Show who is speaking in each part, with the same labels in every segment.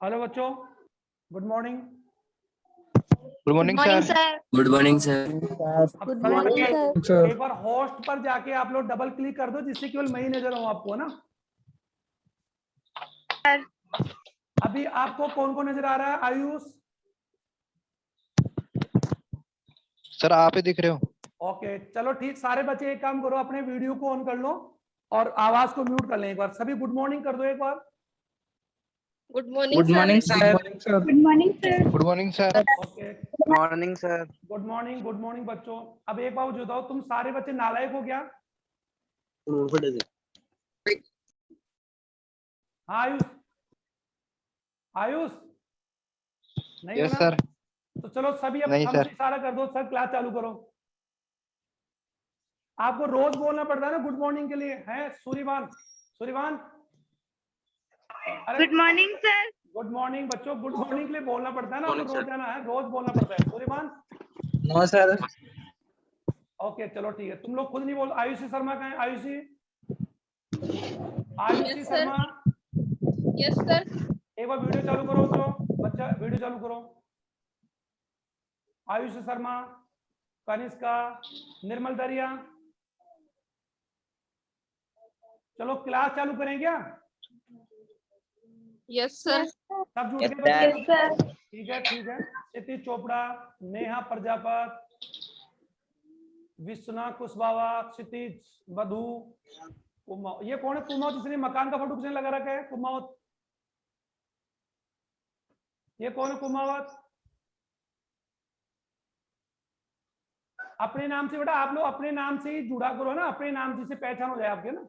Speaker 1: Hello बच्चों, good morning.
Speaker 2: Good morning sir.
Speaker 3: Good morning sir.
Speaker 1: अब
Speaker 4: good
Speaker 1: सभी
Speaker 4: morning
Speaker 1: बच्चे
Speaker 4: सर।
Speaker 1: एक बार होस्ट पर जाके आप लोग डबल क्लिक कर दो, जिससे केवल मैं ही नजर आऊं आपको, ना। अभी आपको कौन कौन नजर आ रहा है? आयुष,
Speaker 2: सर आप ही दिख रहे हो।
Speaker 1: ओके चलो ठीक। सारे बच्चे एक काम करो, अपने वीडियो को ऑन कर लो और आवाज को म्यूट कर लें एक बार। सभी गुड मॉर्निंग कर दो एक बार।
Speaker 4: Good morning sir.
Speaker 5: Good morning sir.
Speaker 2: Good morning sir.
Speaker 1: Okay,
Speaker 6: morning sir.
Speaker 1: Good morning बच्चों। अब एक बार जो तुम सारे बच्चे नालायक हो क्या? हाँ आयुष, आयुष नहीं
Speaker 2: यस
Speaker 1: होना।
Speaker 2: सर।
Speaker 1: तो चलो सभी अब
Speaker 2: नहीं
Speaker 1: हमसे
Speaker 2: सर।
Speaker 1: इशारा कर दो, सर क्लास चालू करो। आपको रोज बोलना पड़ता है ना गुड मॉर्निंग के लिए, है सूर्यवान? सूर्यवान, अरे
Speaker 5: good morning sir.
Speaker 1: Good morning बच्चों। गुड मॉर्निंग के लिए बोलना पड़ता है ना, आपको रोज जाना है, रोज बोलना पड़ता है। Suryavan,
Speaker 6: no sir.
Speaker 1: ओके चलो ठीक है। तुम लोग खुद नहीं बोल। आयुषी शर्मा कहाँ है? Ayushi, Ayushi
Speaker 4: Yes, sir.
Speaker 1: Sharma,
Speaker 4: yes sir.
Speaker 1: एक बार वीडियो चालू करो बच्चों। बच्चा वीडियो चालू करो। आयुषी शर्मा, कनिष्का, निर्मल दरिया, चलो क्लास चालू करें क्या?
Speaker 4: Yes sir.
Speaker 1: सब जुड़
Speaker 6: Yes,
Speaker 1: के बच्चे?
Speaker 5: सर।
Speaker 1: ठीक है ठीक है। क्षितिज चोपड़ा, नेहा प्रजापत, विश्वनाथ कुशवाहा, क्षितिज, मधु, कुमाऊं। ये कौन है कुमाऊं जिसने मकान का फोटो किसने लगा रखा है? कुमावत, ये कौन है कुमावत? अपने नाम से बेटा, आप लोग अपने नाम से ही जुड़ा करो ना, अपने नाम जिससे पहचान हो जाए आपके, ना।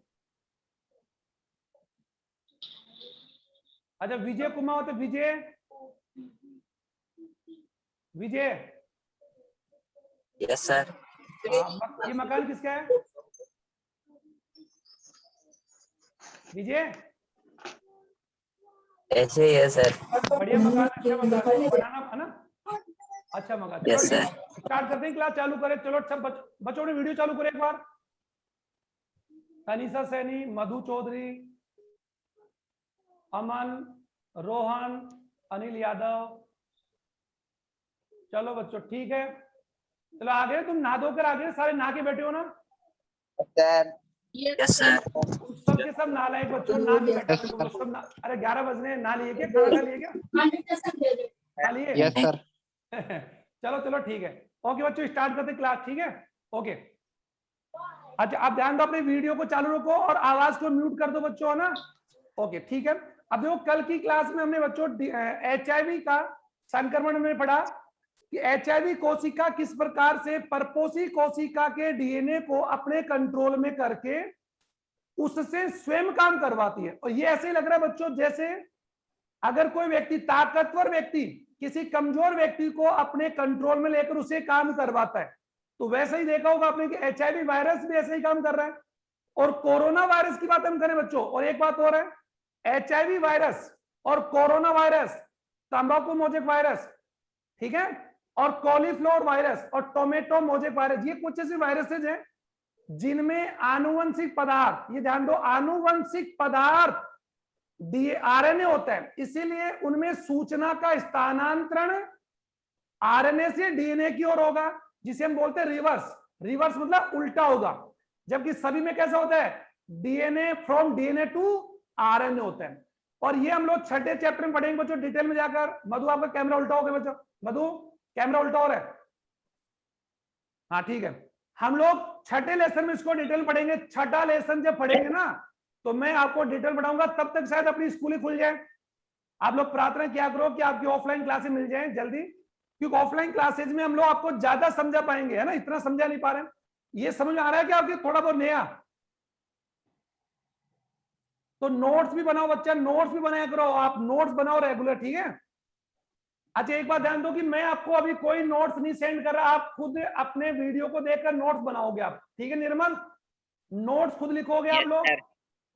Speaker 1: अच्छा विजय कुमावत, विजय, विजय,
Speaker 3: यस सर।
Speaker 1: ये मकान किसका है? विजय,
Speaker 3: ऐसे ही है सर।
Speaker 1: बढ़िया मकान, अच्छा मकान बनाना है ना, अच्छा मकान। चलो
Speaker 3: यस
Speaker 1: ठीक,
Speaker 3: सर।
Speaker 1: स्टार्ट करते हैं, क्लास चालू करें। चलो सब बच्चों ने वीडियो चालू करें एक बार। तनिषा सैनी, मधु चौधरी, अमन, रोहन, अनिल यादव। चलो बच्चों ठीक है, चलो आगे। तुम नहा धोकर आगे, सारे नहा के बैठे हो ना?
Speaker 6: सर।
Speaker 3: Yes sir.
Speaker 1: तुम सबके सब नालायक बच्चों, नहा के बैठे हो तुम लोग सब अरे 11 बजने हैं, नहा लिए क्या? खाना खा लिए क्या? खा लिए?
Speaker 2: Yes sir.
Speaker 1: चलो चलो ठीक है। ओके बच्चों स्टार्ट करते क्लास, ठीक है? ओके अच्छा, आप ध्यान दो, अपने वीडियो को चालू रखो और आवाज को म्यूट कर दो बच्चों, है ना? ओके ठीक है। अब देखो कल की क्लास में हमने बच्चों HIV का संक्रमण में पढ़ा कि HIV कोशिका किस प्रकार से परपोषी कोशिका के DNA को अपने कंट्रोल में करके उससे स्वयं काम करवाती है। और ये ऐसे ही लग रहा है बच्चों जैसे अगर कोई व्यक्ति, ताकतवर व्यक्ति किसी कमजोर व्यक्ति को अपने कंट्रोल में लेकर उसे काम करवाता है, तो वैसे ही देखा होगा आपने कि HIV वायरस भी ऐसे ही काम कर रहा है। और कोरोना वायरस की बात हम करें बच्चों, और एक बात और है, HIV वायरस और कोरोना वायरस, तंबाकू मोजेक वायरस, ठीक है, और कॉलीफ्लावर वायरस और टोमेटो मोजेक वायरस, ये कुछ ऐसे वायरसेज हैं जिनमें आनुवंशिक पदार्थ, ये ध्यान दो, आनुवंशिक पदार्थ RNA होता है, इसीलिए उनमें सूचना का स्थानांतरण RNA से DNA की ओर होगा, जिसे हम बोलते हैं रिवर्स। रिवर्स मतलब उल्टा होगा, जबकि सभी में कैसा होता है? DNA from DNA to RNA होता है। और ये हम लोग छठे चैप्टर में पढ़ेंगे बच्चों डिटेल में जाकर। मधु आपका कैमरा उल्टा हो गया बच्चों, मधु कैमरा उल्टा हो रहा है, हाँ ठीक है। हम लोग छठे लेसन में इसको डिटेल पढ़ेंगे। छठा लेसन जब पढ़ेंगे ना, तो मैं आपको डिटेल पढ़ाऊंगा, तब तक शायद अपनी स्कूल ही खुल जाए। आप लोग प्रार्थना क्या करो कि आपकी ऑफलाइन क्लासेस मिल जाए जल्दी, क्योंकि ऑफलाइन क्लासेज में हम लोग आपको ज्यादा समझा पाएंगे, है ना? इतना समझा नहीं पा रहे हैं। ये समझ आ रहा है कि आपके थोड़ा बहुत नया, तो नोट्स भी बनाओ बच्चा, नोट्स भी बनाया करो, आप नोट्स बनाओ रेगुलर, ठीक है? अच्छा एक बात ध्यान दो कि मैं आपको अभी कोई नोट्स नहीं सेंड कर रहा, आप खुद अपने वीडियो को देखकर नोट्स बनाओगे आप, ठीक है निर्मल? नोट्स खुद लिखोगे आप लोग।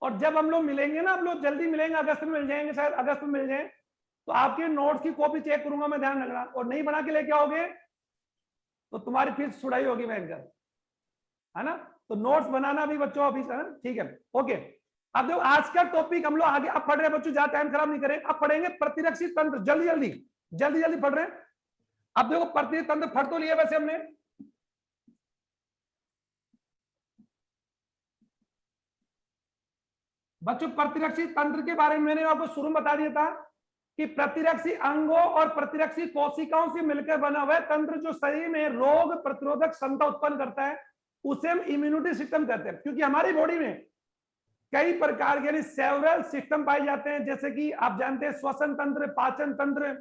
Speaker 1: और जब हम लोग मिलेंगे ना, आप लोग जल्दी मिलेंगे, अगस्त में मिल जाएंगे, शायद अगस्त में मिल जाए, तो आपके नोट्स की कॉपी चेक करूंगा मैं, ध्यान रखना। और नहीं बना के लेके आओगे तो तुम्हारी फीस छुड़ाई होगी बैंकर, है ना? तो नोट्स बनाना भी बच्चों अभी, ठीक है? ओके अब देखो आज का टॉपिक हम लोग आगे अब पढ़ रहे हैं बच्चों, ज्यादा टाइम खराब नहीं करें। अब पढ़ेंगे प्रतिरक्षी तंत्र, जल्दी जल्दी जल्दी जल्दी पढ़ रहे हैं। अब देखो प्रतिरक्षी तंत्र पढ़ तो लिया वैसे हमने, बच्चों प्रतिरक्षी तंत्र के बारे में मैंने आपको शुरू में बता दिया था कि प्रतिरक्षी अंगों और प्रतिरक्षी कोशिकाओं से मिलकर बना हुआ तंत्र जो शरीर में रोग प्रतिरोधक क्षमता उत्पन्न करता है उसे हम इम्यूनिटी सिस्टम कहते हैं। क्योंकि हमारी बॉडी में कई प्रकार के यानी सेवरल सिस्टम पाए जाते हैं, जैसे कि आप जानते हैं श्वसन तंत्र, पाचन तंत्र,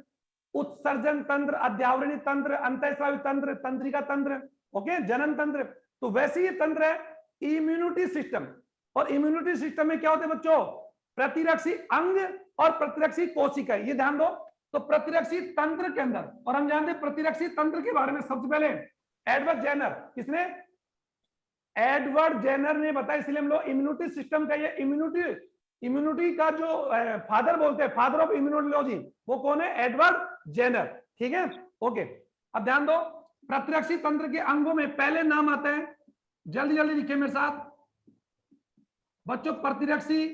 Speaker 1: उत्सर्जन तंत्र, अध्यावरणीय तंत्र, अंतःस्रावी तंत्र, तंत्रिका तंत्र, ओके, जनन तंत्र। तो वैसे ही तंत्र है इम्यूनिटी सिस्टम। और इम्यूनिटी सिस्टम में क्या होते हैं बच्चों? प्रतिरक्षी अंग और प्रतिरक्षी कोशिका, ये ध्यान दो। तो प्रतिरक्षी तंत्र के अंदर, और हम जानते हैं प्रतिरक्षी तंत्र के बारे में सबसे पहले एडवर्ड जेनर, किसने? एडवर्ड जेनर ने बताया, इसलिए हम लोग इम्यूनिटी सिस्टम का ये इम्यूनिटी का जो फादर बोलते हैं, फादर ऑफ इम्यूनोलॉजी, वो कौन है? Edward Jenner. ठीक है, ओके। अब ध्यान दो, प्रतिरक्षी तंत्र के अंगों में पहले नाम आता है, जल्दी जल्दी लिखे मेरे साथ बच्चों, प्रतिरक्षी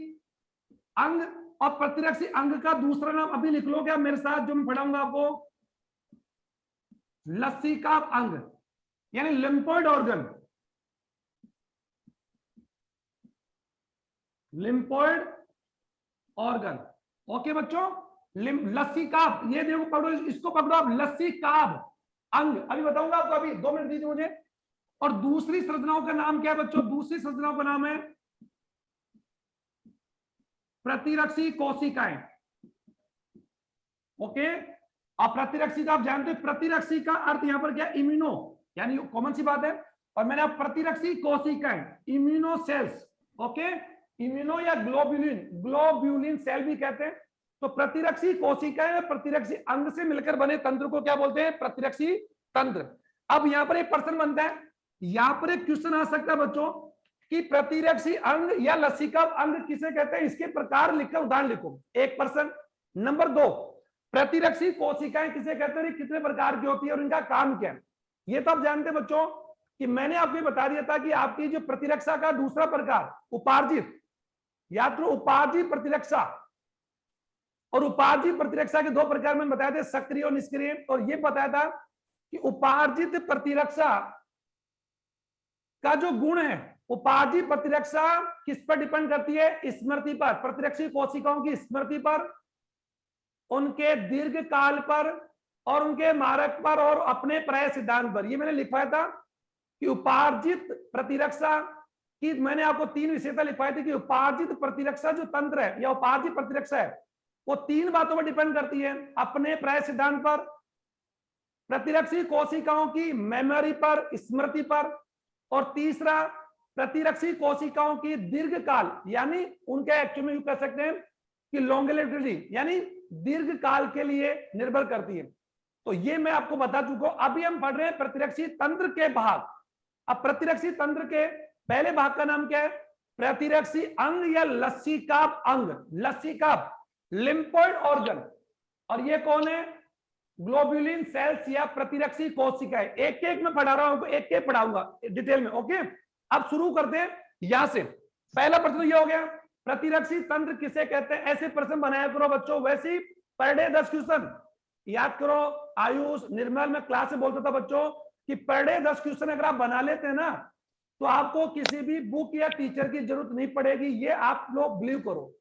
Speaker 1: अंग। और प्रतिरक्षी अंग का दूसरा नाम अभी लिख लो क्या मेरे साथ, जो मैं पढ़ाऊंगा आपको, लसीका अंग यानी lymphoid organ, lymphoid organ. Okay बच्चों, लसीकाब, ये देखो पकड़ो, इसको पकड़ो आप, लसीकाब अंग। अभी बताऊंगा आपको, अभी 2 मिनट दीजिए मुझे। और दूसरी संरचनाओं का नाम क्या है बच्चों? दूसरी संरचनाओं का नाम है प्रतिरक्षी कोशिकाएं। ओके, अब प्रतिरक्षी का आप जानते हो, प्रतिरक्षी का अर्थ यहां पर क्या? इम्यूनो, यानी कॉमन सी बात है। और मैंने आप प्रतिरक्षी कोशिकाएं, इम्यूनो सेल्स, ओके, इम्यूनो या ग्लोब्यूलिन सेल भी कहते हैं। तो प्रतिरक्षी कोशिकाएं प्रतिरक्षी अंग से मिलकर बने तंत्र को क्या बोलते हैं? प्रतिरक्षी तंत्र। अब यहां पर एक प्रश्न बनता है, यहां पर एक क्वेश्चन आ सकता है बच्चों कि प्रतिरक्षी अंग या लसीका अंग किसे कहते हैं? इसके प्रकार लिखकर उदाहरण लिखो, एक पर्सन। नंबर 2, प्रतिरक्षी कोशिकाएं किसे कहते हैं, कितने प्रकार की होती है और इनका काम क्या है? ये तो आप जानते हैं बच्चों कि मैंने आपको बता दिया था कि आपकी जो प्रतिरक्षा का दूसरा प्रकार उपार्जित, याद करो, उपार्जित प्रतिरक्षा। और उपार्जित प्रतिरक्षा के 2 प्रकार मैंने बताए थे, सक्रिय और निष्क्रिय। और ये बताया था कि उपार्जित प्रतिरक्षा का जो गुण है, उपार्जित प्रतिरक्षा किस पर डिपेंड करती है? स्मृति पर, प्रतिरक्षी कोशिकाओं की स्मृति पर, उनके दीर्घ काल पर, और उनके मारक पर, और अपने प्राय सिद्धांत पर। ये मैंने लिखवाया था कि उपार्जित प्रतिरक्षा की, मैंने आपको 3 विशेषता लिखवाई थी कि उपार्जित प्रतिरक्षा जो तंत्र है या उपार्जित प्रतिरक्षा है वो 3 बातों पर डिपेंड करती है, अपने प्राय सिद्धांत पर, प्रतिरक्षी कोशिकाओं की मेमोरी पर, स्मृति पर, और तीसरा प्रतिरक्षी कोशिकाओं की दीर्घकाल, यानी उनके एक्चुअली में कह सकते हैं कि लॉन्गेविटी, यानी दीर्घ काल के लिए निर्भर करती है। तो ये मैं आपको बता चुका हूं। अभी हम पढ़ रहे हैं प्रतिरक्षी तंत्र के भाग। अब प्रतिरक्षी तंत्र के पहले भाग का नाम क्या है? प्रतिरक्षी अंग या लसीकाब अंग, लसीकाब, लिम्फोइड ऑर्गन। और ये कौन है? ग्लोब्यूलिन सेल्स या प्रतिरक्षी कोशिकाएं। एक एक में पढ़ा रहा हूं, एक एक पढ़ाऊंगा डिटेल में, ओके। अब शुरू करते हैं यहां से। पहला प्रश्न ये हो गया, प्रतिरक्षी तंत्र किसे कहते हैं? ऐसे प्रश्न बनाया करो बच्चों, वैसे ही पर डे 10 क्वेश्चन याद करो। आयुष, निर्मल, मैं क्लास में बोलता था बच्चों कि पर डे 10 क्वेश्चन अगर आप बना लेते हैं ना, तो आपको किसी भी बुक या टीचर की जरूरत नहीं पड़ेगी, ये आप लोग बिलीव करो।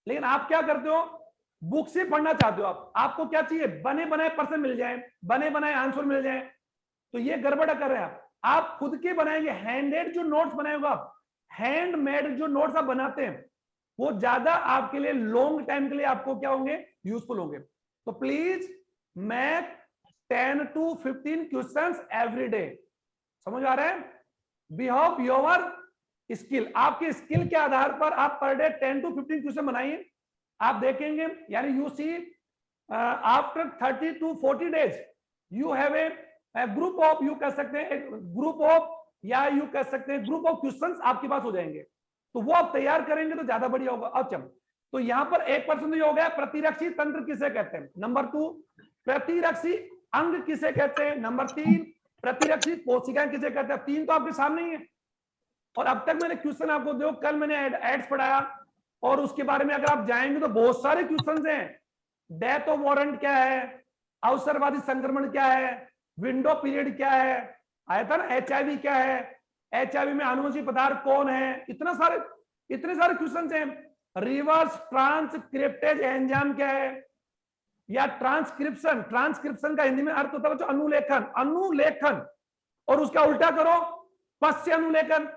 Speaker 1: लेकिन आप क्या करते हो? बुक से पढ़ना चाहते हो आपको क्या चाहिए? बने बनाए प्रश्न मिल जाए, बने बनाए आंसर मिल जाए। तो ये गड़बड़ कर रहे हैं आप खुद के बनाएंगे। हैंडेड जो नोट्स बनाएगा आप, हैंडमेड जो नोट्स आप बनाते हैं, वो ज्यादा आपके लिए लॉन्ग टाइम के लिए आपको क्या होंगे? यूजफुल होंगे। तो please math 10 to 15 questions every day. समझ आ रहा है? वी होप योर स्किल, आपके स्किल के आधार पर आप पर डे 10 to 15 क्वेश्चन बनाइए। आप देखेंगे, यानी you see after 30 to 40 days you have a group of, you कह सकते हैं ग्रुप ऑफ, या यू कह सकते हैं ग्रुप ऑफ क्वेश्चंस आपके पास हो जाएंगे। तो वो आप तैयार करेंगे तो ज्यादा बढ़िया होगा। अच्छा, तो यहां पर एक पर्सन हो गया, प्रतिरक्षी तंत्र किसे कहते हैं? नंबर 2, प्रतिरक्षी अंग किसे कहते हैं? नंबर 3, प्रतिरक्षी कोशिकाएं किसे कहते हैं? 3 तो आपके सामने ही है। और अब तक मैंने क्वेश्चन आपको दो, कल मैंने एड्स पढ़ाया, और उसके बारे में अगर आप जाएंगे तो बहुत सारे क्वेश्चंस हैं। डेथ ऑफ वारंट क्या है, अवसरवादी संक्रमण क्या है, विंडो पीरियड क्या है, आया था ना HIV क्या है, HIV में आनुवंशिक पदार्थ कौन है, इतने सारे क्वेश्चंस हैं। रिवर्स ट्रांसक्रिप्टेज एंजाइम क्या है, या ट्रांसक्रिप्शन का हिंदी में अर्थ होता है बच्चों अनुलेखन, और उसका उल्टा करो पश्य अनुलेखन,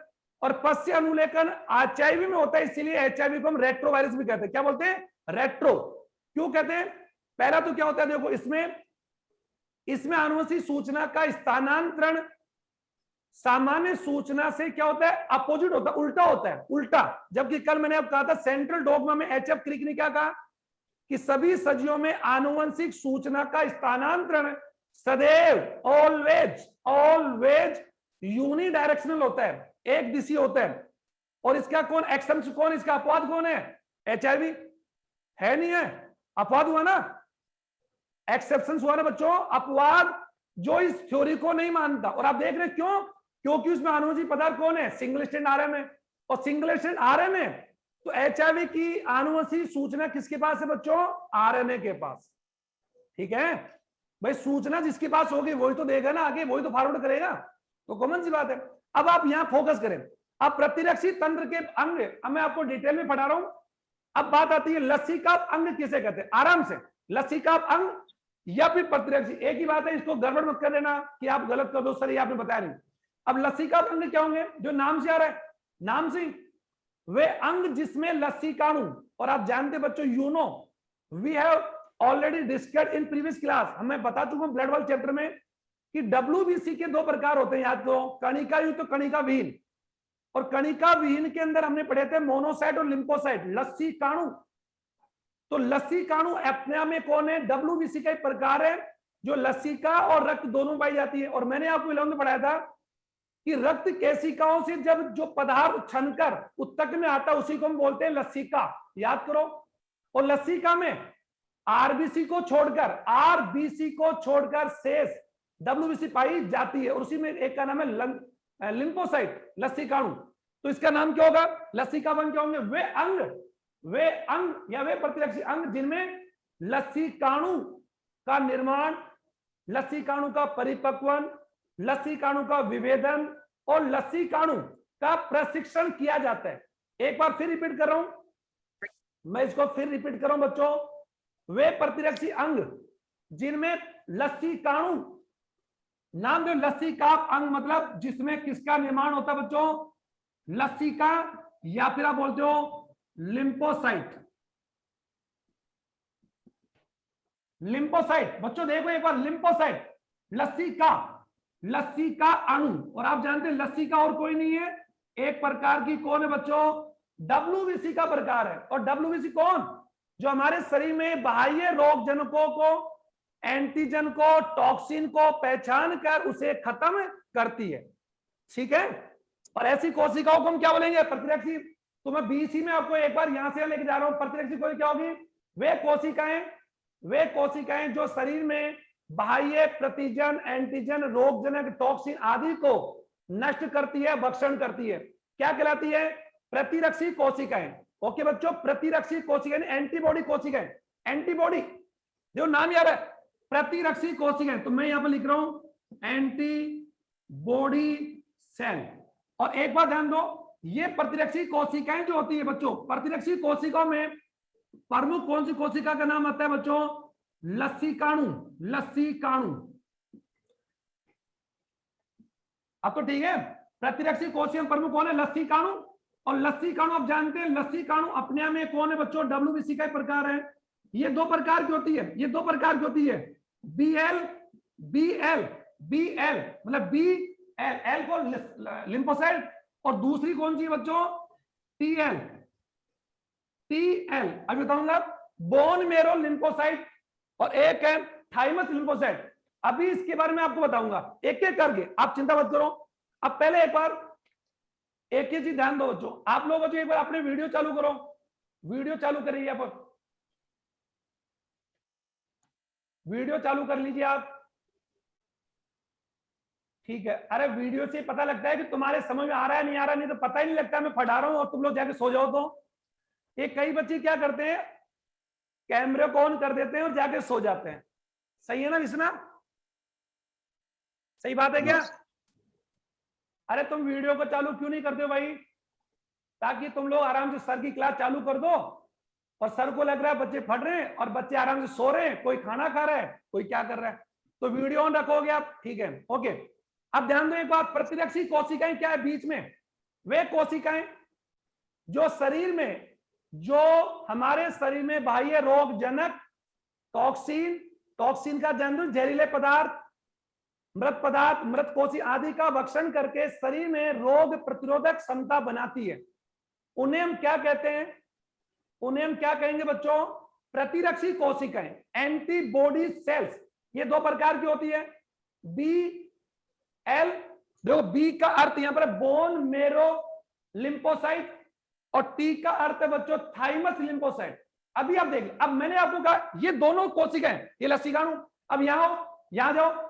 Speaker 1: और पश्य अनुलेखन HIV में होता है, इसीलिए HIV को हम रेट्रोवायरस भी कहते हैं। क्या बोलते हैं? रेट्रो। क्यों कहते हैं? पहला तो क्या होता है, देखो इसमें आनुवंशिक सूचना का स्थानांतरण सामान्य सूचना से क्या होता है, अपोजिट होता है, उल्टा होता है, उल्टा। जबकि कल मैंने आपको कहा था सेंट्रल डॉग्मा में HF क्रिक ने क्या कहा कि सभी सजीवों में आनुवंशिक सूचना का स्थानांतरण सदैव ऑलवेज यूनिडायरेक्शनल होता है, एक दिशीय होता है। और इसका कौन एक्सेप्शन, कौन इसका अपवाद कौन है? HIV है, नहीं है? अपवाद हुआ ना, एक्सेप्शन हुआ ना बच्चों, अपवाद जो इस थ्योरी को नहीं मानता। और आप देख रहे क्यों? क्योंकि उसमें आनुवंशिक पदार्थ कौन है? सिंगल स्ट्रैंड आरएनए है, और सिंगल स्ट्रैंड आरएनए तो HIV की आनुवंशिक सूचना किसके पास है बच्चों? RNA के पास। ठीक है भाई, सूचना जिसके पास होगी वही तो देगा ना आगे, वही तो फॉरवर्ड करेगा, तो कॉमन सी बात है। अब आप यहां फोकस करें, अब प्रतिरक्षी तंत्र के अंग, अब मैं आपको डिटेल में पढ़ा रहा हूं। अब बात आती है लसीकाप अंग किसे कहते हैं? आराम से, लसीकाप अंग या फिर प्रतिरक्षी, एक ही बात है, इसको गड़बड़ मत कर देना कि आप गलत कर दो सर ये आपने बताया नहीं। अब लसीकाप अंग क्या होंगे? जो नाम से आ रहा है, नाम से वे अंग जिसमें लसीकाणु, और आप जानते बच्चों we have already discussed in previous class, हमें बता चुका हूं ब्लड वाल चैप्टर में कि WBC के दो प्रकार होते हैं, याद करो, कणिका युक्त, कणिका विहीन। और कणिका विहीन के अंदर हमने पढ़े थे मोनोसाइट और लिम्फोसाइट, लसीकाणु। तो लसीकाणु अपने में कौन है? WBC का एक प्रकार है जो लसिका और रक्त दोनों पाई जाती है। और मैंने आपको 11 में पढ़ाया था कि रक्त केशिकाओं से जब जो पदार्थ छनकर उत्तक में आता है उसी को हम बोलते हैं लसिका, याद करो। और लसिका में RBC को छोड़कर शेष WBC पाई जाती है, और उसी में एक का नाम है लिम्फोसाइट, लसीकाणु। तो इसका नाम क्या होगा? लसीकावन क्या होंगे? वे अंग या वे प्रतिरक्षी अंग जिनमें लसीकाणु का निर्माण, लसीकाणु का परिपक्वन, लसीकाणु का विभेदन और लसीकाणु का प्रशिक्षण किया जाता है। एक बार फिर रिपीट कर रहा हूं, मैं इसको फिर रिपीट कर रहा हूं बच्चों, वे प्रतिरक्षी अंग जिनमें लसीकाणु, नाम दो लसीकाप अंग, मतलब जिसमें किसका निर्माण होता है बच्चों? लसीका, या फिर आप बोलते हो लिम्फोसाइट। लिम्फोसाइट बच्चों देखो एक बार, लिम्फोसाइट, लसीका अणु। और आप जानते हैं लसीका और कोई नहीं है, एक प्रकार की कौन है बच्चों? WBC का प्रकार है। और WBC कौन? जो हमारे शरीर में बाह्य रोग जनकों को, एंटीजन को, टॉक्सिन को पहचान कर उसे खत्म करती है। ठीक है, और ऐसी कोशिकाओं को हम क्या बोलेंगे? प्रतिरक्षी। तो मैं BC में आपको एक बार यहां से लेके जा रहा हूं। प्रतिरक्षी कोशिका क्या होगी? वे कोशिकाएं जो शरीर में बाह्य प्रतिजन, एंटीजन, रोगजनक, टॉक्सिन आदि को नष्ट करती है, भक्षण करती है, क्या कहलाती है? प्रतिरक्षी कोशिकाएं। ओके बच्चों, प्रतिरक्षी कोशिकाएं, एंटीबॉडी कोशिकाएं, एंटीबॉडी जो नाम याद है, प्रतिरक्षी कोशिकाएं। तो मैं यहां पर लिख रहा हूं एंटीबॉडी सेल। और एक बात ध्यान दो, ये प्रतिरक्षी कोशिकाएं जो होती है बच्चों, प्रतिरक्षी कोशिकाओं में प्रमुख कौन सी कोशिका का नाम आता है बच्चों? लसीकाणु। अब तो ठीक है, प्रतिरक्षी कोशिका प्रमुख कौन है? लसीकाणु। और लसीकाणु आप जानते हैं, लसीकाणु अपने में कौन है बच्चों? WBC का एक प्रकार है। ये दो प्रकार की होती है, BL मतलब BL को लिम्फोसाइट, और दूसरी कौन सी बच्चों? TL। अभी बताऊंगा, बोन मेरो लिम्फोसाइट और एक है थाइमस लिम्फोसाइट। अभी इसके बारे में आपको बताऊंगा एक एक करके, आप चिंता मत करो। अब पहले एक बार एक ही चीज ध्यान दो बच्चों, आप लोग बच्चों एक बार अपने वीडियो चालू करो, वीडियो चालू करिए, आप वीडियो चालू कर लीजिए आप। ठीक है, अरे वीडियो से पता लगता है कि तुम्हारे समझ में आ रहा है नहीं आ रहा, नहीं तो पता ही नहीं लगता मैं पढ़ा रहा हूं और तुम लोग जाके सो जाओ। ये कई बच्चे क्या करते हैं, कैमरे को ऑन कर देते हैं और जाके सो जाते हैं। सही है ना विष्णा? सही बात है क्या? अरे तुम वीडियो को चालू क्यों नहीं करते हो भाई, ताकि तुम लोग आराम से सर की क्लास चालू कर दो, और सर को लग रहा है बच्चे पढ़ रहे हैं और बच्चे आराम से सो रहे हैं, कोई खाना खा रहा है, कोई क्या कर रहा है, तो वीडियो ऑन रखोगे आप, ठीक है? ओके, अब ध्यान दो एक बात, प्रतिरक्षी कोशिकाएं क्या है बीच में? वे कोशिकाएं जो शरीर में, जो हमारे शरीर में बाह्य रोगजनक टॉक्सिन का जन्म, जहरीले पदार्थ, मृत कोशी आदि का भक्षण करके शरीर में रोग प्रतिरोधक क्षमता बनाती है। उन्हें हम क्या कहते हैं? उन्हें हम क्या कहेंगे बच्चों? प्रतिरक्षी कोशिकाएं, एंटीबॉडी सेल्स। ये दो प्रकार की होती है, BL, देखो बी का अर्थ यहां पर बोन मेरो लिम्फोसाइट और टी का अर्थ है बच्चों थाइमस लिम्फोसाइट। अभी आप देख, अब मैंने आपको कहा ये दोनों कोशिकाएं, ये लसीकाणु, अब यहां जाओ,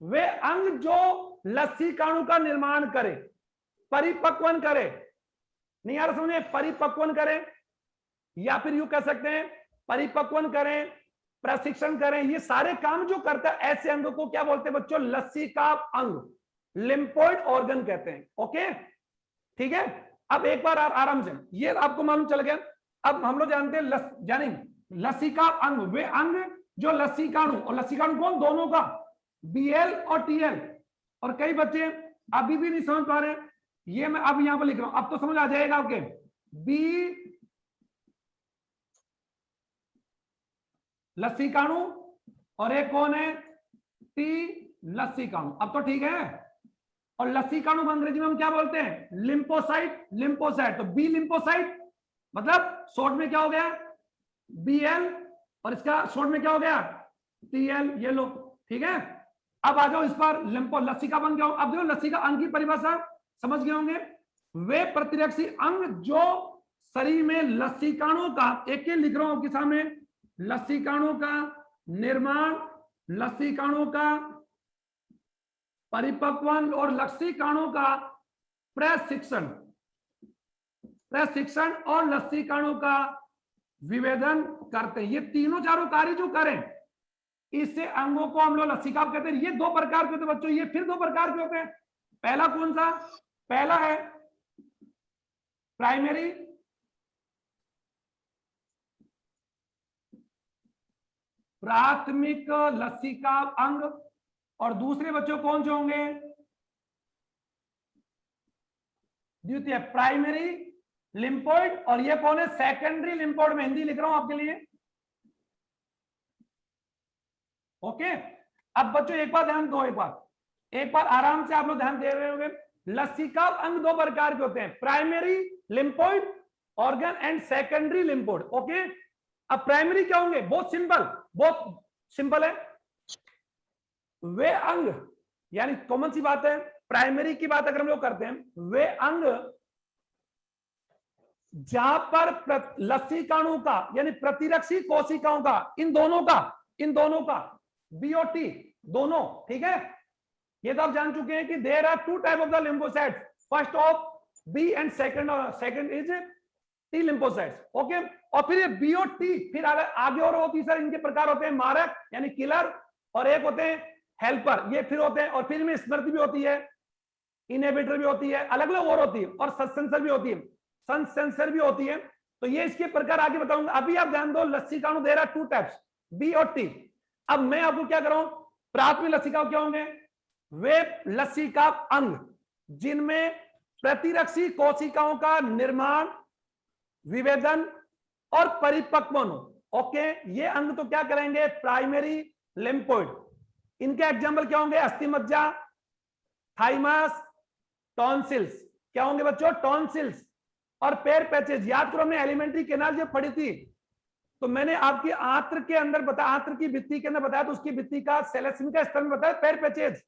Speaker 1: वे अंग जो लसीकाणु का निर्माण करे, परिपक्वन करे, नहीं आ रहा समझे? परिपक्वन करें, या फिर यूं कह सकते हैं परिपक्वन करें, प्रशिक्षण करें, ये सारे काम जो करता है ऐसे अंग को क्या बोलते हैं बच्चों? लसीका अंग, लिम्फोइड ऑर्गन कहते हैं। ओके, ठीक है? अब एक बार आराम से, ये आपको मालूम चल गया। अब हम लोग जानते हैं लसीका अंग, वे अंग जो लसीकाणु, और लसीकाणु कौन? दोनों का, BL और TL। और कई बच्चे अभी भी नहीं समझ पा रहे, ये मैं अब यहां पर लिख रहा हूं, अब तो समझ आ जाएगा आपके। B लसीकाणु और एक कौन है? T लसीकाणु। अब तो ठीक है। और लसीकाणु को अंग्रेजी में हम क्या बोलते हैं? लिम्फोसाइट। तो B लिम्फोसाइट मतलब शॉर्ट में क्या हो गया? BL, और इसका शॉर्ट में क्या हो गया? TL। ये लो, ठीक है? अब आ जाओ इस पर, लसीका अंग क्या हो? अब देखो लसीका अंग की परिभाषा समझ गए होंगे। वे प्रतिरक्षी अंग जो शरीर में लसीकाणु का, एक लिख रहा हूं आपके सामने, लसीकाणु का निर्माण, लसीकाणु का परिपक्वन और लसीकाणु का प्रशिक्षण और लसीकाणु का विभेदन करते हैं। ये तीनों चारों कार्य जो करें, इससे अंगों को हम लोग लसीका कहते हैं। ये दो प्रकार के होते हैं बच्चों, ये फिर दो प्रकार के होते हैं। पहला कौन सा? पहला है प्राइमरी प्राथमिक लसीका अंग, और दूसरे बच्चों कौन से होंगे? द्वितीय प्राइमरी लिम्फोइड, और ये कौन है? Secondary lymphoid. में हिंदी लिख रहा हूं आपके लिए। ओके, अब बच्चों एक बार ध्यान दो, एक बार आराम से आप लोग ध्यान दे रहे होंगे। लसीका अंग दो प्रकार के होते हैं, primary lymphoid organ and secondary lymphoid. Okay, अब प्राइमरी क्या होंगे? बहुत सिंपल है। वे अंग, यानी कॉमन सी बात है, प्राइमरी की बात अगर हम लोग करते हैं, वे अंग जहां पर लसीकाणु का यानी प्रतिरक्षी कोशिकाओं का, इन दोनों का BOT दोनों, ठीक है? ये तो आप जान चुके हैं कि there are two type of the lymphocytes, first of B and second is T lymphocytes. Okay, और फिर ये BOT फिर आगे और होती सर, इनके प्रकार होते हैं मारक यानी किलर, और एक होते हैं हेल्पर, ये फिर होते हैं, और फिर में स्मृति भी होती है, इनहिबिटर भी होती है, अलग अलग और होती है, और सस्पेंसर भी होती है, सेंसर भी होती है। तो ये इसके प्रकार आगे बताऊंगा। अभी आप ध्यान दो, लसीकाणु there are two types, B और T। अब मैं आपको क्या कर रहा हूं? प्राथमिक लसीका क्या होंगे? वे लसीका अंग जिनमें प्रतिरक्षी कोशिकाओं का निर्माण, विभेदन और परिपक्वन हो। ओके, ये अंग तो क्या करेंगे? Primary lymphoid. इनके एग्जाम्पल क्या होंगे? अस्थिमज्जा, थाइमस, टॉन्सिल्स। क्या होंगे बच्चों? टॉन्सिल्स और पेयर पैचेज। याद करो, हमने एलिमेंट्री कैनाल जब पढ़ी थी तो मैंने आपकी आंत्र के अंदर बताया, आंत्र की भित्ति के अंदर बताया, तो उसकी भित्ति का सेलेसिन का स्तर में बताया पेयर पैचेज।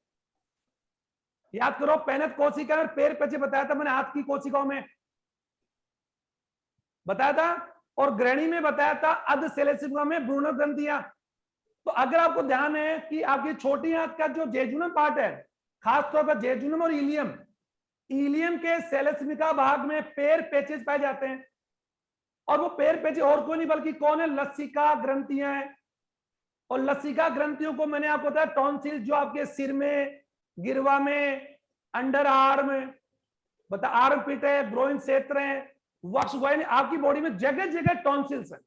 Speaker 1: याद करो, पैनत कोशिका और पेयर पैचेज बताया था मैंने, हाथ की कोशिकाओं में बताया था, और ग्रहणी में बताया था, अर्ध सेलेसिन में भ्रूण ग्रंथियां। तो अगर आपको ध्यान है कि आपकी छोटी आंत का जो जेजुनम पार्ट है, खासतौर पर जेजुनम और इलियम के सेलेसिमिका भाग में पेयर पैचेज पाए जाते हैं, और वो पैर पेची और कोई नहीं बल्कि कौन है, लसिका ग्रंथियां हैं। और लसिका ग्रंथियों को मैंने आपको बताया टॉन्सिल, जो आपके सिर में, गिरवा में, अंडर आर्म, बता आर्म पिट है, ग्रोइन क्षेत्र है, वक्ष ग्वाइन, आपकी बॉडी में जगह जगह टॉन्सिल्स है।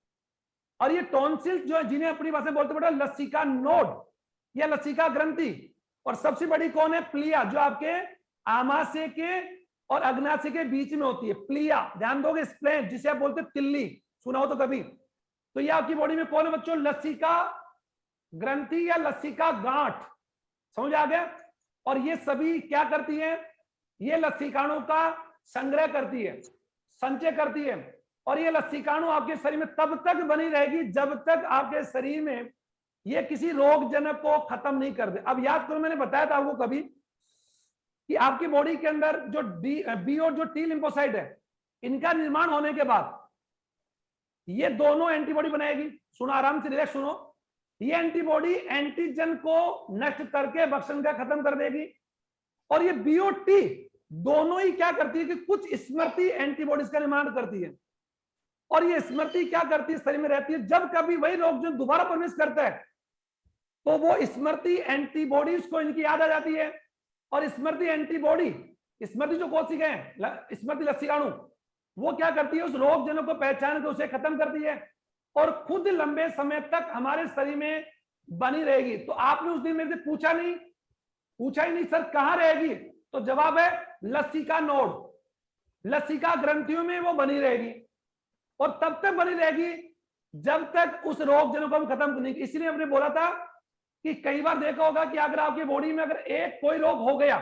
Speaker 1: और ये टॉन्सिल्स जो है, जिन्हें अपनी भाषा में बोलते बेटा लसिका नोड या लसिका ग्रंथि। और सबसे बड़ी कौन है, प्लिया, जो आपके आमाशय के और अग्नाशय के बीच में होती है, प्लिया। ध्यान दोगे, स्प्लेन जिसे आप बोलते हैं तिल्ली, सुना हो तो कभी। तो ये आपकी बॉडी में कौन है बच्चों, लसिका ग्रंथि या लसिका गांठ। समझ आ गया। और ये सभी क्या करती है, ये लसिकाणु का संग्रह करती है, संचय करती है। और ये लसिकाणु आपके शरीर में तब तक बनी रहेगी जब तक आपके शरीर में ये किसी रोगजनक को खत्म नहीं कर दे। अब याद करो, मैंने बताया था आपको कभी कि आपकी बॉडी के अंदर जो बी और जो टी लिम्फोसाइट है, इनका निर्माण होने के बाद ये दोनों एंटीबॉडी बनाएगी। सुनो आराम से, रिलैक्स सुनो। ये एंटीबॉडी एंटीजन को नष्ट करके भक्षण का खत्म कर देगी। और ये बी और टी दोनों ही क्या करती है कि कुछ स्मृति एंटीबॉडीज का निर्माण करती है। और ये स्मृति क्या करती है, शरीर में रहती है। जब कभी वही रोग जो दोबारा प्रवेश करता है तो वो स्मृति एंटीबॉडीज को इनकी याद आ जाती है। और स्मृति एंटीबॉडी, स्मृति जो कोशिकाएं हैं, स्मृति लसिकाणु, वो क्या करती है, उस रोग जनों को पहचान कर उसे खत्म करती है और खुद लंबे समय तक हमारे शरीर में बनी रहेगी। तो आपने उस दिन मेरे से पूछा ही नहीं सर कहां रहेगी, तो जवाब है लसिका नोड, लसिका ग्रंथियों में वो बनी रहेगी। और तब तक बनी रहेगी जब तक उस रोग जनों को हम खत्म नहीं। इसलिए हमने बोला था कि कई बार देखा होगा कि अगर आपकी बॉडी में अगर एक कोई रोग हो गया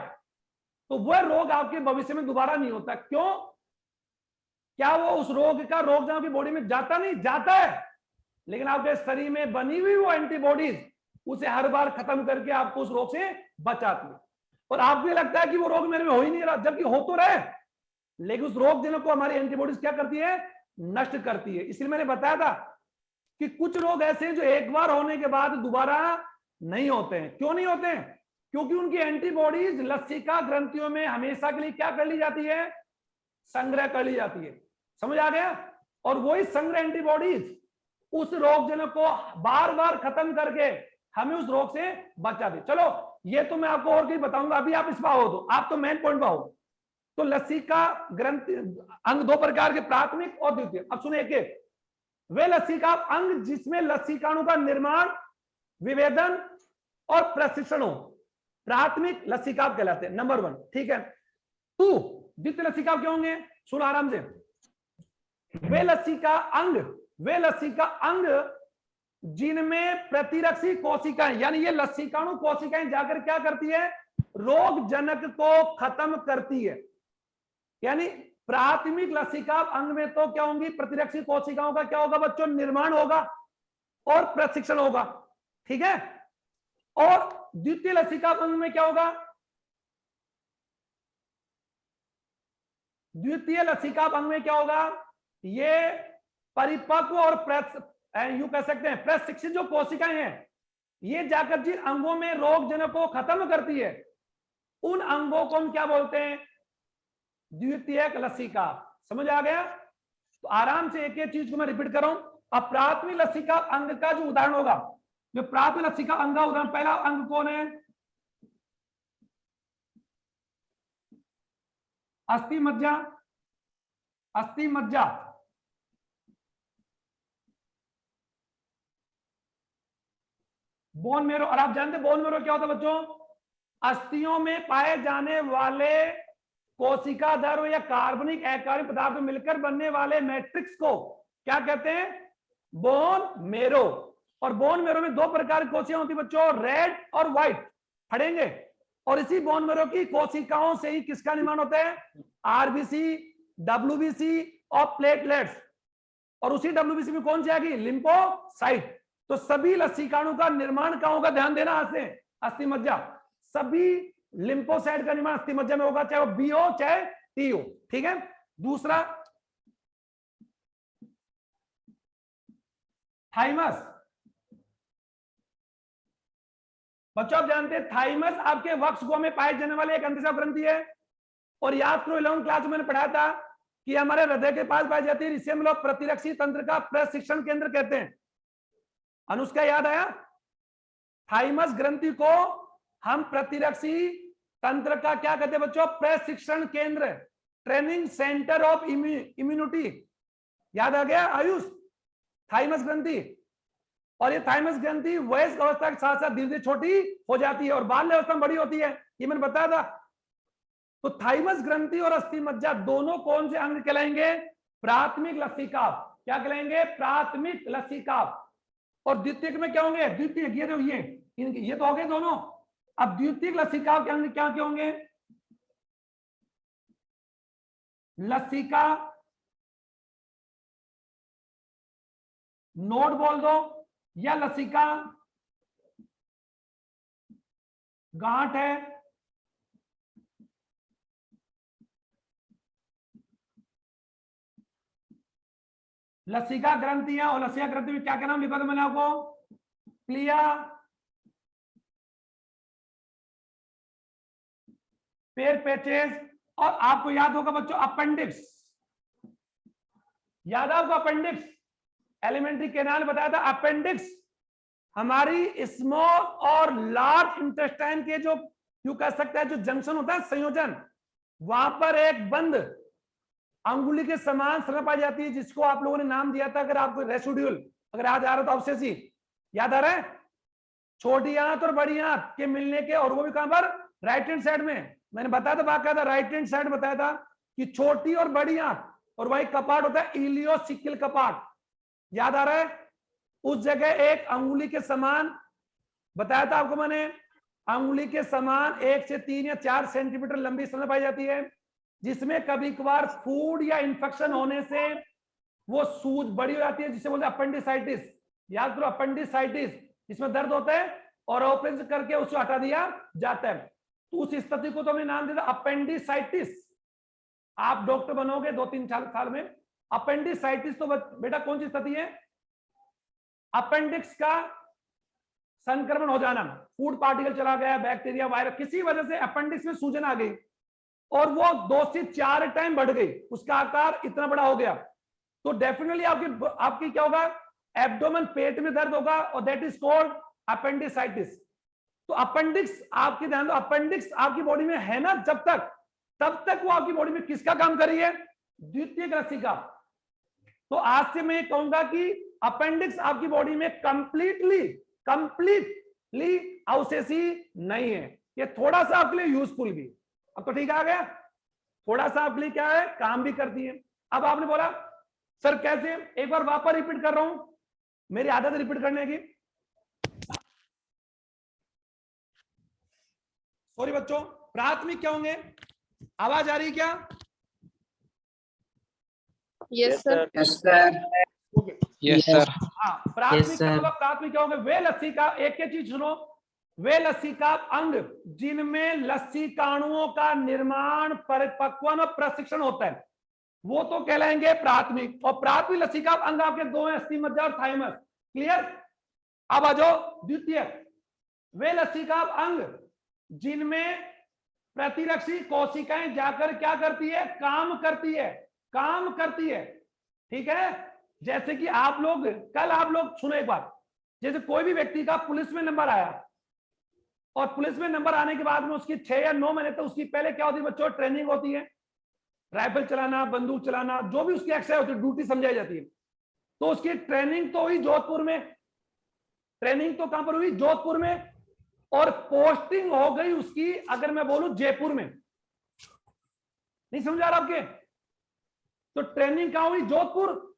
Speaker 1: तो वह रोग आपके भविष्य में दोबारा नहीं होता। क्यों? क्या वो उस रोग का रोग जनों की बॉडी में जाता नहीं, जाता है, लेकिन आपके शरीर में बनी हुई वो एंटीबॉडीज उसे हर बार खत्म करके आपको उस रोग से बचाती है। और आपको लगता है कि वो रोग मेरे में हो ही नहीं रहा, जबकि हो तो रहे, लेकिन उस रोग जनों को हमारी एंटीबॉडीज क्या करती है, नष्ट करती है। इसलिए मैंने बताया था कि कुछ रोग ऐसे हैं जो एक बार होने के बाद दोबारा नहीं होते हैं। क्यों नहीं होते हैं? क्योंकि उनकी एंटीबॉडीज लसिका ग्रंथियों में हमेशा के लिए क्या कर ली जाती है, संग्रह कर ली जाती है। समझ आ गया? और वही संग्रह एंटीबॉडीज उस रोग जनक को बार बार खत्म करके हमें उस रोग से बचाते। चलो ये तो मैं आपको और कहीं बताऊंगा, अभी आप इस पर हो, तो आप तो मेन पॉइंट पर हो। तो लसिका ग्रंथि अंग दो प्रकार के, प्राथमिक और द्वितीय। अब सुनिए, एक वे लसिका अंग जिसमें लसिकाणु का निर्माण, विभेदन और प्रशिक्षण हो, प्राथमिक लसिका कहलाते हैं। नंबर 1, ठीक है। 2 द्वितीय लसिका क्या होंगे, सुनो आराम से। वे लसिका अंग जिनमें प्रतिरक्षी कोशिकाएं, यानी ये लसिकाणु कोशिकाएं जाकर क्या करती है, रोग जनक को खत्म करती है। यानी प्राथमिक लसिका अंग में तो क्या होंगी, प्रतिरक्षी कोशिकाओं का क्या होगा बच्चों, निर्माण होगा और प्रशिक्षण होगा, ठीक है। और द्वितीय लसिका अंग में क्या होगा, द्वितीय लसिका अंग में क्या होगा, ये परिपक्व और यूं कह सकते हैं प्रशिक्षित जो कोशिकाएं हैं, ये जाकर जिन अंगों में रोग जनक को खत्म करती है, उन अंगों को हम क्या बोलते हैं, द्वितीयक लसिका। समझ आ गया? तो आराम से एक एक चीज को मैं रिपीट कर रहा हूं। अब प्राथमिक लसिका अंग का जो उदाहरण होगा, जो प्राथमिक लसिका अंग का उदाहरण, पहला अंग कौन है, अस्थि मज्जा, अस्थि मज्जा। बोन मेरो, और आप जानते बोन मेरो क्या होता है बच्चों, अस्थियों में पाए जाने वाले कोशिका द्रव्य या कार्बनिक अकार्बनिक पदार्थ मिलकर बनने वाले मैट्रिक्स को क्या कहते हैं, बोन मेरो। और बोन मेरो में 2 प्रकार की कोशिकाएं होती है बच्चों, रेड और व्हाइट, पढ़ेंगे। और इसी बोन मेरो की कोशिकाओं से ही किसका निर्माण होता है, आरबीसी, डब्ल्यूबीसी और प्लेटलेट्स। और उसी डब्ल्यूबीसी में कौन सी आएगी, लिम्फोसाइट। तो सभी लसिकाणु का निर्माण कहां होगा, ध्यान देना, आज से अस्थि मज्जा। सभी लिम्फोसाइट का निर्माण अस्थि मज्जा में होगा, चाहे वो बी हो चाहे टी हो, ठीक है। दूसरा थाइमस। बच्चों आप जानते हैं थाइमस आपके वक्ष गुहा में पाए जाने वाले एक अंतःस्राव ग्रंथि है। और याद करो 11वीं क्लास में मैंने पढ़ाया था कि हमारे हृदय के पास पाई जाती है, इसे हम लोग प्रतिरक्षी तंत्र का प्रशिक्षण केंद्र कहते हैं। अनुष्का याद आया? थाइमस ग्रंथि को हम प्रतिरक्षी तंत्र का क्या कहते हैं बच्चों? प्रशिक्षण केंद्र, ट्रेनिंग सेंटर ऑफ इम्यूनिटी। याद आ गया आयुष? थाइमस ग्रंथि। और ये थाइमस ग्रंथि वयस्क अवस्था के साथ साथ धीरे धीरे छोटी हो जाती है और बाल्य अवस्था में बड़ी होती है, ये मैंने बताया था। तो थाइमस ग्रंथि और अस्थि मज्जा दोनों कौन से अंग कहलाएंगे? प्राथमिक लसीकाव। क्या कहलाएंगे? प्राथमिक लसीकाव। और द्वितीयक में क्या होंगे? द्वितीयक ये तो हो गए दोनों। अब द्वितीयक लसीकाव के अंग क्या क्या होंगे? लसीका नोड बोल दो, या लसीका गांठ है, लसीका ग्रंथियां। और लसीका ग्रंथि में क्या क्या नाम लिखा था मैंने आपको? प्लिया, पेर पेचेस, और आपको याद होगा बच्चों अपेंडिक्स। याद है आपको अपेंडिक्स? एलिमेंट्री कैनाल बताया था। अपेंडिक्स हमारी स्मॉल और लार्ज इंटेस्टाइन के जो यू कह सकते हैं जो जंक्शन होता है, संयोजन, वहां पर एक बंद अंगुली के समान संरचना पाई जाती है, जिसको आप लोगों ने नाम दिया था, अगर आपको रेसिड्यूल अगर याद आ रहा तो ऑब्सेसिव। याद आ रहा है? छोटी आंत और बड़ी आंत के मिलने के, और वो भी कहां पर? राइट हैंड साइड में। मैंने बताया था, बात था राइट हैंड साइड बताया था कि छोटी और बड़ी आंत, और वही कपाट होता है इलियोसिकल कपाट। याद आ रहा है? उस जगह एक अंगुली के समान बताया था आपको मैंने, अंगुली के समान 1 से 3 या 4 सेंटीमीटर लंबी संरचना पाई जाती है, जिसमें कभी कभार फूड या इंफेक्शन होने से वो सूज बड़ी हो जाती है, जिसे बोलते हैं अपेंडिसाइटिस। याद करो, अपेंडिसाइटिस, जिसमें दर्द होता है और ऑपरेशन करके उसको हटा दिया जाता है। तो उस स्थिति को तो हमने नाम दिया अपेंडिसाइटिस। आप डॉक्टर बनोगे 2-3 साल में। अपेंडिसाइटिस तो बेटा कौन सी स्थिति है? अपेंडिक्स का संक्रमण हो जाना, फूड पार्टिकल चला गया, बैक्टीरिया, वायरस, किसी वजह से अपेंडिक्स में सूजन आ गई और वो 2 से 4 टाइम बढ़ गई, उसका आकार इतना बड़ा हो गया, तो डेफिनेटली आपकी क्या होगा? एब्डोमेन, पेट में दर्द होगा, और दैट इज कॉल्ड अपेंडिसाइटिस। तो अपेंडिक्स आपकी ध्यान दो, अपेंडिक्स आपकी बॉडी में है ना जब तक, तब तक वो आपकी बॉडी में किसका काम कर रही है? द्वितीयक लसीका। तो आज से मैं कहूंगा कि अपेंडिक्स आपकी बॉडी में कंप्लीटली अवशेषी नहीं है, ये थोड़ा सा आपके लिए यूजफुल भी। अब तो ठीक आ गया, थोड़ा सा आपके लिए क्या है? काम भी करती है। अब आपने बोला सर कैसे? एक बार वापस रिपीट कर रहा हूं, मेरी आदत रिपीट करने की। सॉरी बच्चों, प्राथमिक क्या होंगे? आवाज आ रही है क्या?
Speaker 4: Yes, sir.
Speaker 3: Yes, sir.
Speaker 2: Yes sir.
Speaker 1: हाँ, प्राथमिक
Speaker 3: Yes,
Speaker 1: क्या
Speaker 3: sir.
Speaker 1: होगा? प्राथमिक क्या होंगे? वे लसीका, एक चीज सुनो, वे लसीका अंग जिनमें लसीकाणुओं का निर्माण, परिपक्वन और प्रशिक्षण होता है, वो तो कहलाएंगे प्राथमिक। और प्राथमिक लसीका अंग आपके 2 हैं, अस्थि मज्जा और थाइमस। क्लियर? अब आ जाओ द्वितीयक। वे लसीका अंग जिनमें प्रतिरक्षी कोशिकाएं जाकर क्या करती है? काम करती है। ठीक है? जैसे कि आप लोग कल सुनो एक बात, जैसे कोई भी व्यक्ति का पुलिस में नंबर आया, और पुलिस में नंबर आने के बाद में उसकी 6 या 9 महीने तो उसकी पहले क्या होती है बच्चों? ट्रेनिंग होती है, राइफल चलाना, बंदूक चलाना, जो भी उसकी एक्सरसाइज होती है, ड्यूटी समझाई जाती है। तो उसकी ट्रेनिंग तो हुई जोधपुर में, ट्रेनिंग तो कहां पर हुई? जोधपुर में। और पोस्टिंग हो गई उसकी, अगर मैं बोलूं, जयपुर में। नहीं समझ आ रहा आपके? तो ट्रेनिंग कहां हुई? जोधपुर।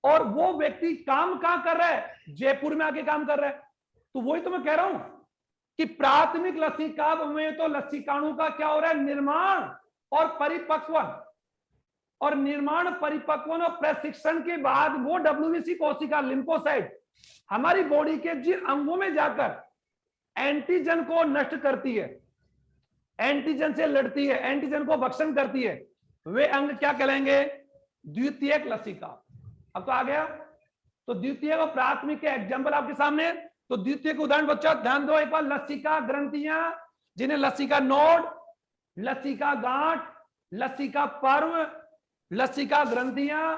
Speaker 1: और वो व्यक्ति काम कहां कर रहा है? जयपुर में आके काम कर रहा है। तो वही तो मैं कह रहा हूं कि प्राथमिक लसीकाव में तो लसीकाणु का क्या हो रहा है? निर्माण और परिपक्वन और प्रशिक्षण के बाद वो डब्ल्यूबीसी कोशिका, लिम्फोसाइट, हमारी बॉडी के जिन अंगों में जाकर एंटीजन को नष्ट करती है, एंटीजन से लड़ती है, एंटीजन को भक्षण करती है, वे अंग क्या कहलाएंगे? द्वितीयक लसीका। अब तो आ गया। तो द्वितीयक और प्राथमिक के एग्जाम्पल आपके सामने। तो द्वितीयक उदाहरण बच्चा ध्यान दो एक बार, लसीका ग्रंथियां, जिन्हें लसीका नोड, लसीका गांठ, लसीका पर्व, लसिका ग्रंथियां,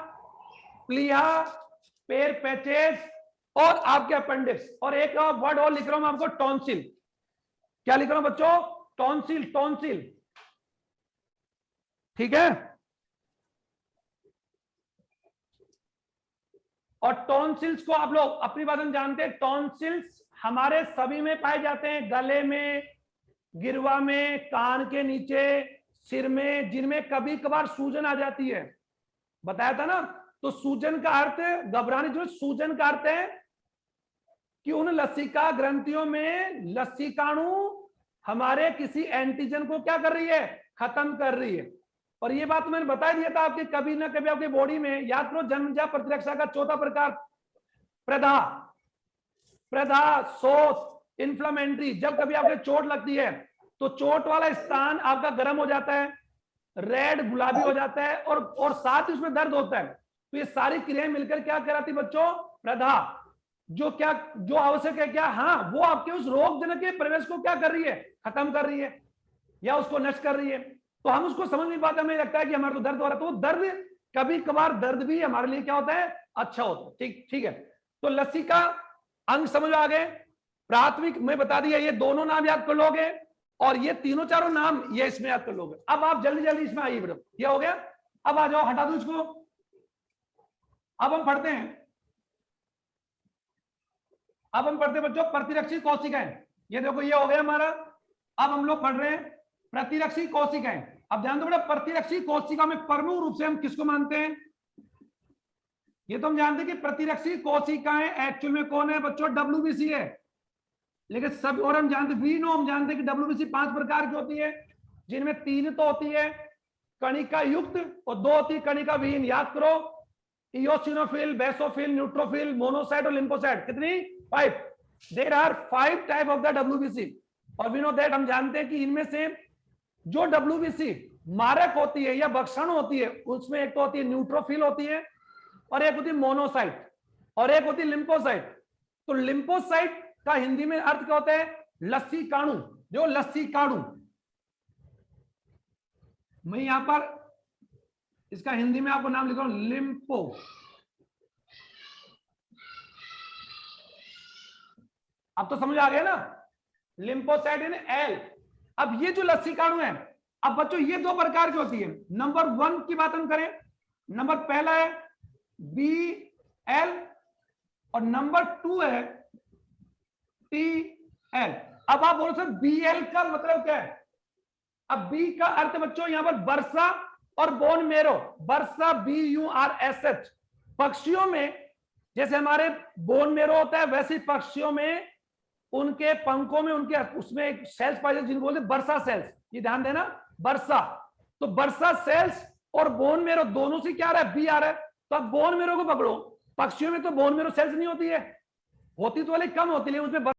Speaker 1: प्लीहा, पेर पैचेस और आपके अपेंडिक्स। और एक वर्ड और लिख रहा हूं मैं आपको, टॉन्सिल। क्या लिख रहा हूं बच्चों? Tonsil, tonsil. ठीक है। और टॉन्सिल्स को आप लोग अपनी भाषा में जानते हैं, टॉन्सिल्स हमारे सभी में पाए जाते हैं, गले में, गिरवा में, कान के नीचे, सिर में, जिनमें कभी कभार सूजन आ जाती है। बताया था ना। तो सूजन का अर्थ, घबराने जो, सूजन का अर्थ है कि उन लसिका ग्रंथियों में लसिकाणु हमारे किसी एंटीजन को क्या कर रही है? खत्म कर रही है। और ये बात मैंने बता दिया था आपके, कभी ना कभी आपके बॉडी में, याद करो, जन्मजात प्रतिरक्षा का चौथा प्रकार प्रदाह, प्रदाह, शोथ, इन्फ्लेमेटरी। जब कभी आपके चोट लगती है तो चोट वाला स्थान आपका गर्म हो जाता है, रेड गुलाबी हो जाता है, और साथ ही उसमें दर्द होता है। तो ये सारी क्रियाएं मिलकर क्या कराती बच्चों? प्रदाह। जो आवश्यक है क्या? हाँ, वो आपके उस रोगजनक के प्रवेश को क्या कर रही है? खत्म कर रही है या उसको नष्ट कर रही है। तो हम उसको समझ नहीं पाते, हमें लगता है कि हमारा तो दर्द हो रहा है। तो दर्द, कभी कभार दर्द भी हमारे लिए क्या होता है? अच्छा होता है। ठीक है। तो लसिका अंग समझ आ गए। प्राथमिक में बता दिया, ये दोनों नाम याद कर लोगे और ये तीनों चारों नाम ये इसमें याद कर लोगे। अब आप जल्दी जल्दी इसमें आइए बेटा, ये हो गया। अब आ जाओ, हटा दो इसको। अब हम पढ़ते हैं, बच्चों प्रतिरक्षी कोशिकाएं। ये देखो, ये हो गया हमारा। अब हम लोग पढ़ रहे हैं प्रतिरक्षी कोशिकाएं। अब ध्यान दो बेटा, प्रतिरक्षी कोशिका में प्रमुख रूप से हम किसको मानते हैं? ये तो हम जानते हैं कि प्रतिरक्षी कोशिकाएं एक्चुअल में कौन है बच्चों? WBC है। लेकिन सब, और हम जानते, हम जानते हैं कि WBC 5 प्रकार की होती है, जिनमें 3 तो होती है कणिका युक्त और 2 होती है कणिका विहीन। याद करो, इयोसिनोफिल, बेसोफिल, न्यूट्रोफिल, मोनोसाइट और लिम्फोसाइट। कितनी? 5। There are 5 type of the WBC। और वी नो दैट, हम जानते हैं कि इनमें से जो WBC मारक होती है या भक्षण होती है, उसमें एक तो होती है न्यूट्रोफिल होती है, और एक होती है मोनोसाइट, और एक होती है लिम्फोसाइट। तो लिम्फोसाइट का हिंदी में अर्थ क्या होता है? लसिकाणु। जो लसिकाणु, मैं यहां पर इसका हिंदी में आपको नाम लिख रहा हूं, लिम्फो। अब तो समझ आ गया ना, लिम्फोसाइट इन एल। अब ये जो लसिकाणु है, अब बच्चों ये 2 प्रकार की होती है। नंबर 1 की बात हम करें, नंबर पहला है BL और नंबर 2 है TL। अब आप बोलो सर BL का मतलब क्या है? अब B का अर्थ बच्चों यहां पर वर्षा और बोन मेरो। वर्षा BURSH। पक्षियों में जैसे हमारे बोन मेरो होता है, वैसे पक्षियों में उनके पंखों में, उनके उसमें एक सेल्स पाए जाते हैं जिनको बोलते हैं वर्षा सेल्स। ये ध्यान देना, वर्षा। तो वर्षा सेल्स और बोन मेरो दोनों से क्या आ रहा है? B आ रहा है। तो अब बोन मेरो को पकड़ो, पक्षियों में तो बोन मेरो सेल्स नहीं होती है, होती तो वाले कम होती है, उसमें